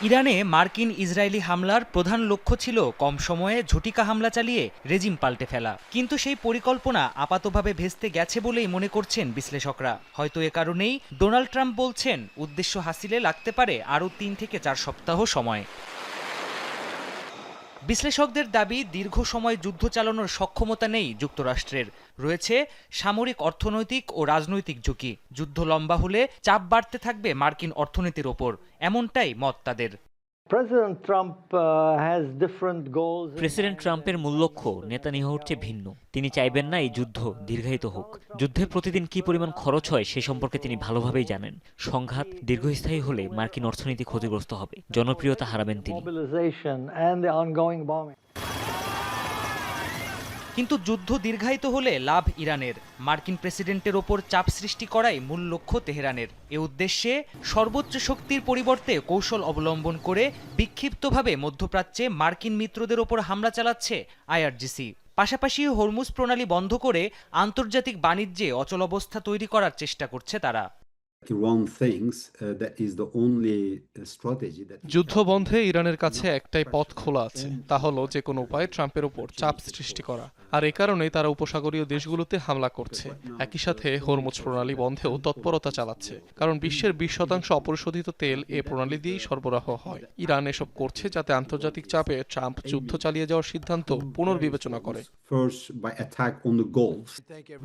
ইরানে মার্কিন ইসরায়েলি হামলার প্রধান লক্ষ্য ছিল কম সময়ে ঝটিকা হামলা চালিয়ে রেজিম পাল্টে ফেলা, কিন্তু সেই পরিকল্পনা আপাতভাবে ভেস্তে গেছে বলেই মনে করছেন বিশ্লেষকরা। হয়তো এ কারণেই ডোনাল্ড ট্রাম্প বলছেন উদ্দেশ্য হাসিলে লাগতে পারে আরও ৩ থেকে ৪ সপ্তাহ সময়। বিশ্লেষকদের দাবি, দীর্ঘ সময় যুদ্ধ চালানোর সক্ষমতা নেই যুক্তরাষ্ট্রের। রয়েছে সামরিক, অর্থনৈতিক ও রাজনৈতিক ঝুঁকি। যুদ্ধ লম্বা হলে চাপ বাড়তে থাকবে মার্কিন অর্থনীতির ওপর, এমনটাই মত তাদের। প্রেসিডেন্ট ট্রাম্পের মূল লক্ষ্য নেতানিয়াহুর চেয়ে ভিন্ন। তিনি চাইবেন না এই যুদ্ধ দীর্ঘায়িত হোক। যুদ্ধে প্রতিদিন কি পরিমাণ খরচ হয় সে সম্পর্কে তিনি ভালোভাবেই জানেন। সংঘাত দীর্ঘস্থায়ী হলে মার্কিন অর্থনীতি ক্ষতিগ্রস্ত হবে, জনপ্রিয়তা হারাবেন তিনি। কিন্তু যুদ্ধ দীর্ঘায়িত হলে লাভ ইরানের। মার্কিন প্রেসিডেন্টের ওপর চাপ সৃষ্টি করাই মূল লক্ষ্য তেহরানের। এ উদ্দেশ্যে সর্বোচ্চ শক্তির পরিবর্তে কৌশল অবলম্বন করে বিক্ষিপ্তভাবে মধ্যপ্রাচ্যে মার্কিন মিত্রদের ওপর হামলা চালাচ্ছে আইআরজিসি। পাশাপাশি হরমুজ প্রণালী বন্ধ করে আন্তর্জাতিক বাণিজ্যে অচলাবস্থা তৈরি করার চেষ্টা করছে তারা। যুদ্ধ বন্ধে ইরানের কাছে একটাই পথ খোলা আছে, তা হলো যে কোনো উপায়ে ট্রাম্পের উপর চাপ সৃষ্টি করা। আর এ কারণেই তারা উপসাগরীয় দেশগুলোতে হামলা করছে। একই সাথে হরমুজ প্রণালী বন্ধেও তৎপরতা চালাচ্ছে, কারণ বিশ্বের 20% অপরিশোধিত তেল এ প্রণালী দিয়েই সরবরাহ হয়। ইরান এসব করছে যাতে আন্তর্জাতিক চাপে ট্রাম্প যুদ্ধ চালিয়ে যাওয়ার সিদ্ধান্ত পুনর্বিবেচনা করে।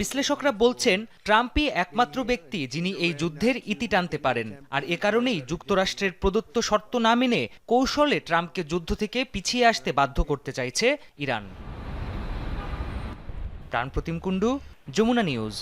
বিশ্লেষকরা বলছেন, ট্রাম্পই একমাত্র ব্যক্তি যিনি এই যুদ্ধের ইতি টানতে পারেন। আর এ কারণেই যুক্তরাষ্ট্রের প্রদত্ত শর্ত না মেনে কৌশলে ট্রাম্পকে যুদ্ধ থেকে পিছিয়ে আসতে বাধ্য করতে চাইছে ইরান। প্রাণপ্রতিম কুণ্ডু, যমুনা নিউজ।